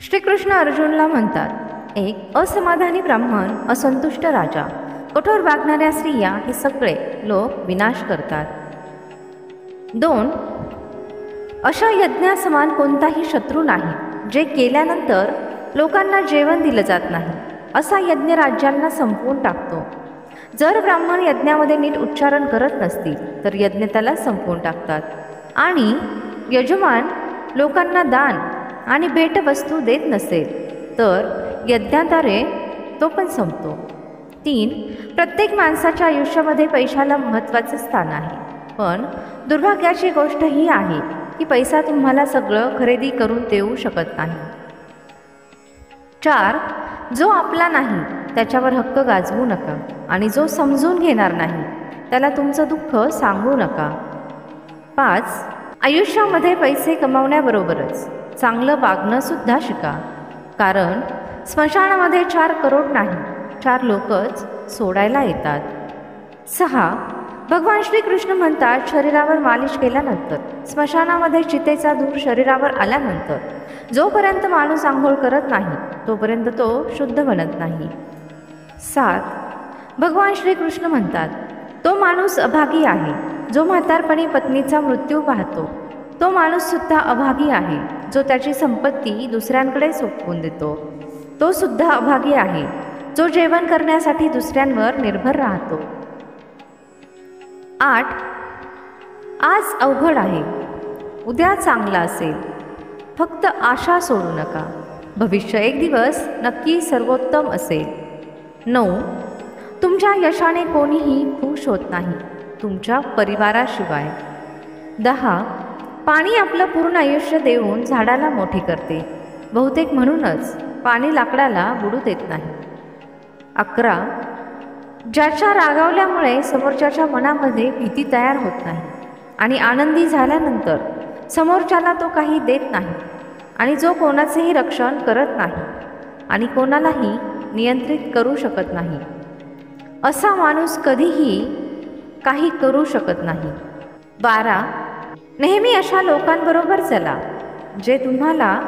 श्रीकृष्ण अर्जुनला म्हणतात, एक असमाधानी ब्राह्मण, असंतुष्ट राजा, कठोर वागणाऱ्या स्त्रिया हे सगळे लोक विनाश करतात. 2. अशा यज्ञासमान कोणताही शत्रू नाही जे केल्यानंतर लोकांना जेवण दिलं जात नाही. असा यज्ञ राज्यांना संपवून टाकतो. जर ब्राह्मण यज्ञामध्ये नीट उच्चारण करत नसतील तर यज्ञ त्याला संपवून टाकतात. आणि यजमान लोकांना दान आणि भेटवस्तू देत नसेल तर यज्ञाद्वारे तो पण संपतो. 3. प्रत्येक माणसाच्या आयुष्यामध्ये पैशाला महत्त्वाचे स्थान आहे. पण दुर्भाग्याची गोष्ट ही आहे की पैसा तुम्हाला सगळं खरेदी करून देऊ शकत नाही. 4. जो आपला नाही त्याच्यावर हक्क गाजवू नका आणि जो समजून घेणार नाही त्याला तुमचं दुःख सांगू नका. 5. आयुष्यामध्ये पैसे कमावण्याबरोबरच चांगलं वागणं सुद्धा शिका, कारण स्मशानामध्ये 4 करोड नाही 4 लोकच सोडायला येतात. 6. भगवान श्रीकृष्ण म्हणतात, शरीरावर मालिश केल्यानंतर, स्मशानामध्ये चितेचा धूर शरीरावर आल्यानंतर जोपर्यंत माणूस आंघोळ करत नाही तोपर्यंत तो शुद्ध बनत नाही. 7. भगवान श्रीकृष्ण म्हणतात, तो माणूस अभागी आहे जो म्हातारपणी पत्नीचा मृत्यू पाहतो. तो माणूस सुद्धा अभागी आहे जो त्याची संपत्ती दुसऱ्यांकडे सोपवून देतो. तो सुद्धा अभागी आहे जो जेवण करण्यासाठी दुसऱ्यांवर निर्भर राहतो. 8. आज अवघड आहे, उद्या चांगला असेल. फक्त आशा सोडू नका. भविष्य एक दिवस नक्की सर्वोत्तम असेल. 9. तुमच्या यशाने कोणीही खुश होत नाही, तुमच्या परिवाराशिवाय. 10. पाणी आपलं पूर्ण आयुष्य देऊन झाडाला मोठे करते. बहुतेक म्हणूनच पाणी लाकडाला बुडू देत नाही. 11. ज्याच्या रागावल्यामुळे समोरच्याच्या मनामध्ये भीती तयार होत नाही आणि आनंदी झाल्यानंतर समोरच्याला तो काही देत नाही आणि जो कोणाचेही रक्षण करत नाही आणि कोणालाही नियंत्रित करू शकत नाही, असा माणूस कधीही काही करू शकत नाही. 12. नेहमी अशा लोकांबरोबर चला जे तुम्हाला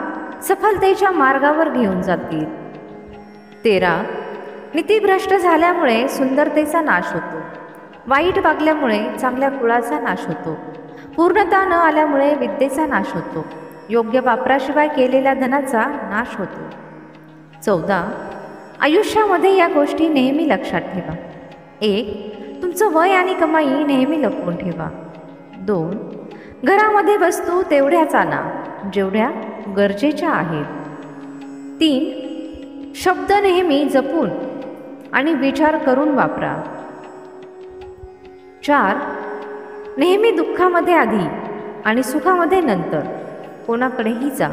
सफलतेच्या मार्गावर घेऊन जातील. 13. नीतिभ्रष्ट झाल्यामुळे सुंदरतेचा नाश होतो. वाईट वागल्यामुळे चांगल्या कुळाचा नाश होतो. पूर्णता न आल्यामुळे विद्येचा नाश होतो. योग्य वापराशिवाय केलेल्या धनाचा नाश होतो. 14. आयुष्यामध्ये या गोष्टी नेहमी लक्षात ठेवा. 1. तुमचं वय आणि कमाई नेहमी लपवून ठेवा. 2. घरामध्ये वस्तू तेवढ्याच आणा जेवढ्या गरजेच्या आहेत. 3. शब्द नेहमी जपून आणि विचार करून वापरा. 4. नेहमी दुःखामध्ये आधी आणि सुखामध्ये नंतर कोणाकडेही जा.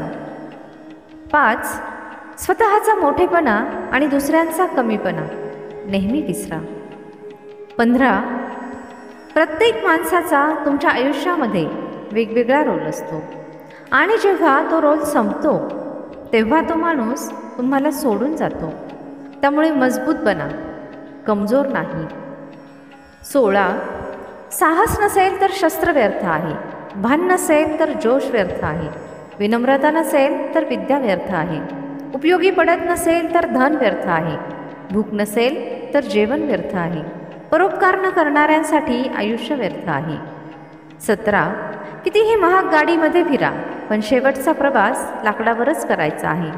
5. स्वतःचा मोठेपणा आणि दुसऱ्यांचा कमीपणा नेहमी विसरा. 15. प्रत्येक माणसाचा तुमच्या आयुष्यामध्ये वेगवेगळा रोल असतो आणि जेव्हा तो रोल संपतो तेव्हा तो माणूस तुम्हाला सोडून जातो. त्यामुळे मजबूत बना, कमजोर नाही. 16. साहस नसेल तर शस्त्र व्यर्थ आहे. भान नसेल तर जोश व्यर्थ आहे. विनम्रता नसेल तर विद्या व्यर्थ आहे. उपयोगी पडत नसेल तर धन व्यर्थ आहे. भूक नसेल तर जेवण व्यर्थ आहे. परोपकार न करणाऱ्यांसाठी आयुष्य व्यर्थ आहे. 17. कितीही महाग गाडीमध्ये फिरा पण शेवटचा प्रवास लाकडावरच करायचा आहे.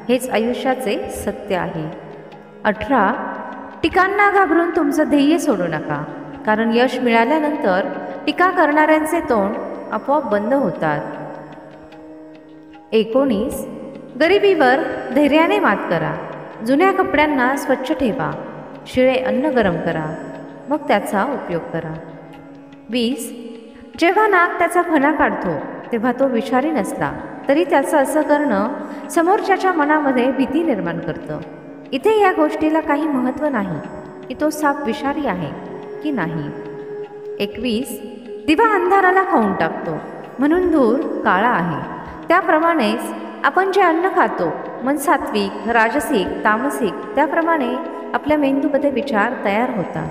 हेच आयुष्याचे सत्य आहे. 18. टीकांना घाबरून तुमचं ध्येय सोडू नका, कारण यश मिळाल्यानंतर टीका करणाऱ्यांचे तोंड आपोआप बंद होतात. 19. गरिबीवर धैर्याने मात करा. जुन्या कपड्यांना स्वच्छ ठेवा. शिळे अन्न गरम करा, मग त्याचा उपयोग करा. 20. जेव्हा नाग त्याचा फणा काढतो तेव्हा तो विषारी नसला तरी त्याचं असं करणं समोरच्याच्या मनामध्ये भीती निर्माण करतं. इथे या गोष्टीला काही महत्त्व नाही की तो साप विषारी आहे की नाही. 21. दिवा अंधाराला खाऊन टाकतो म्हणून धूर काळा आहे. त्याप्रमाणेच आपण जे अन्न खातो, मन सात्विक, राजसिक, तामसिक, त्याप्रमाणे आपल्या मेंदूमध्ये विचार तयार होतात.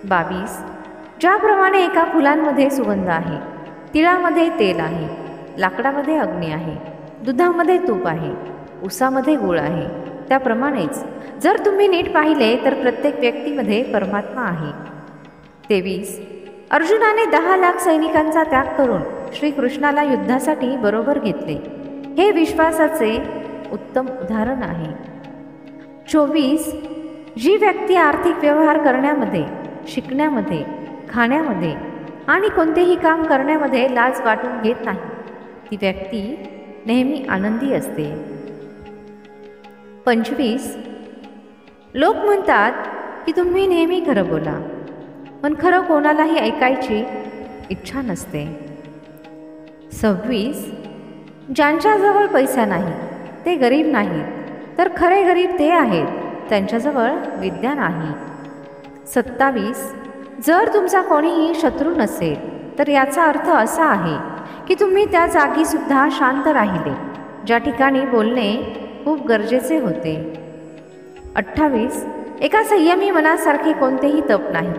22. ज्याप्रमाणे एका फुलांमध्ये सुगंध आहे, तिळामध्ये तेल आहे, लाकडामध्ये अग्नी आहे, दुधामध्ये तूप आहे, उसामध्ये गुळ आहे त्याप्रमाणेच जर तुम्ही नीट पाहिले तर प्रत्येक व्यक्तीमध्ये परमात्मा आहे. 23. अर्जुनाने 10 लाख सैनिकांचा त्याग करून श्रीकृष्णाला युद्धासाठी बरोबर घेतले. हे विश्वासाचे उत्तम उदाहरण आहे. 24. जी व्यक्ती आर्थिक व्यवहार करण्यामध्ये, शिकण्यामध्ये, खाण्यामध्ये आणि कोणतेही काम करण्यामध्ये लाज वाटून घेत नाही, ती व्यक्ती नेहमी आनंदी असते. 25. लोक म्हणतात की तुम्ही नेहमी खरं बोला, पण खरं कोणालाही ऐकायची इच्छा नसते. 26. ज्यांच्याजवळ पैसा नाही ते गरीब नाहीत, तर खरे गरीब ते आहेत त्यांच्याजवळ विद्या नाही. 27. जर तुमचा कोणीही शत्रू नसेल तर याचा अर्थ असा आहे की तुम्ही त्या जागीसुद्धा शांत राहिले ज्या ठिकाणी बोलणे खूप गरजेचे होते. 28. एका संयमी मनासारखे कोणतेही तप नाही,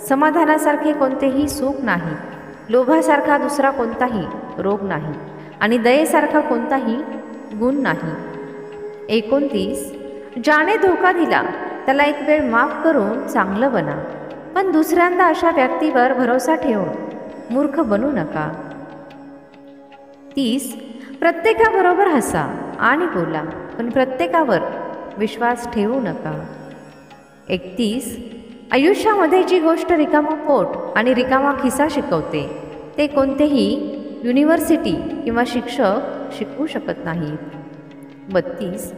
समाधानासारखे कोणतेही सुख नाही, लोभासारखा दुसरा कोणताही रोग नाही आणि दयेसारखा कोणताही गुण नाही. 29. ज्याने धोका दिला त्याला एक वेळ माफ करून चांगलं बना, पण दुसऱ्यांदा अशा व्यक्तीवर भरोसा ठेवून मूर्ख बनू नका. 30. प्रत्येकाबरोबर हसा आणि बोला, पण प्रत्येकावर विश्वास ठेवू नका. 31. आयुष्यामध्ये जी गोष्ट रिकामा पोट आणि रिकामा खिसा शिकवते ते कोणतेही युनिव्हर्सिटी किंवा शिक्षक शिकवू शकत नाहीत. 32.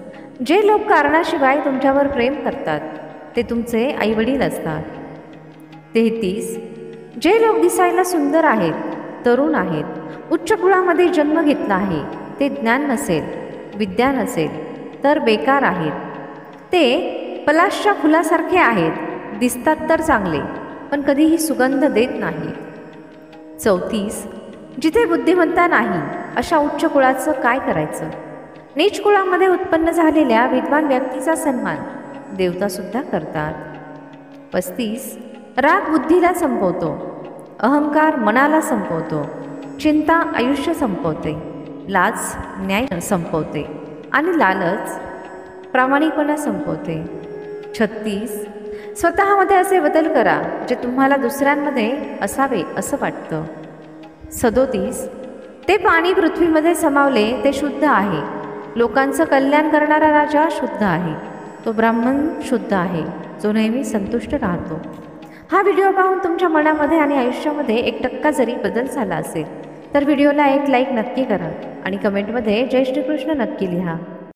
जे लोक कारणाशिवाय तुमच्यावर प्रेम करतात ते तुमचे आईवडील असतात. 33. जे लोक दिसायला सुंदर आहेत, तरुण आहेत, उच्च कुळामध्ये जन्म घेतला आहे, ते ज्ञान नसेल, विद्या नसेल तर बेकार आहेत. ते पलाशच्या फुलासारखे आहेत, दिसतात तर चांगले पण कधीही सुगंध देत नाहीत. 34. जिथे बुद्धिमत्ता नाही अशा उच्च कुळाचं काय करायचं? नीच कुळामध्ये उत्पन्न झालेल्या विद्वान व्यक्तीचा सन्मान देवतासुद्धा करतात. 35. राग बुद्धीला संपवतो, अहंकार मनाला संपवतो, चिंता आयुष्य संपवते, लाज न्याय संपवते आणि लालच प्रामाणिकपणा संपवते. 36. स्वतःमध्ये असे बदल करा जे तुम्हाला दुसऱ्यांमध्ये असावे असं वाटतं. 37. ते पाणी पृथ्वीमध्ये समावले ते शुद्ध आहे. लोकांचं कल्याण करणारा राजा शुद्ध आहे. तो ब्राह्मण शुद्ध आहे जो नेहमी संतुष्ट राहतो. हा व्हिडिओ पाहून तुमच्या मनामध्ये आणि आयुष्यामध्ये 1% जरी बदल झाला असेल तर व्हिडिओला एक लाईक नक्की करा आणि कमेंटमध्ये जय श्रीकृष्ण नक्की लिहा.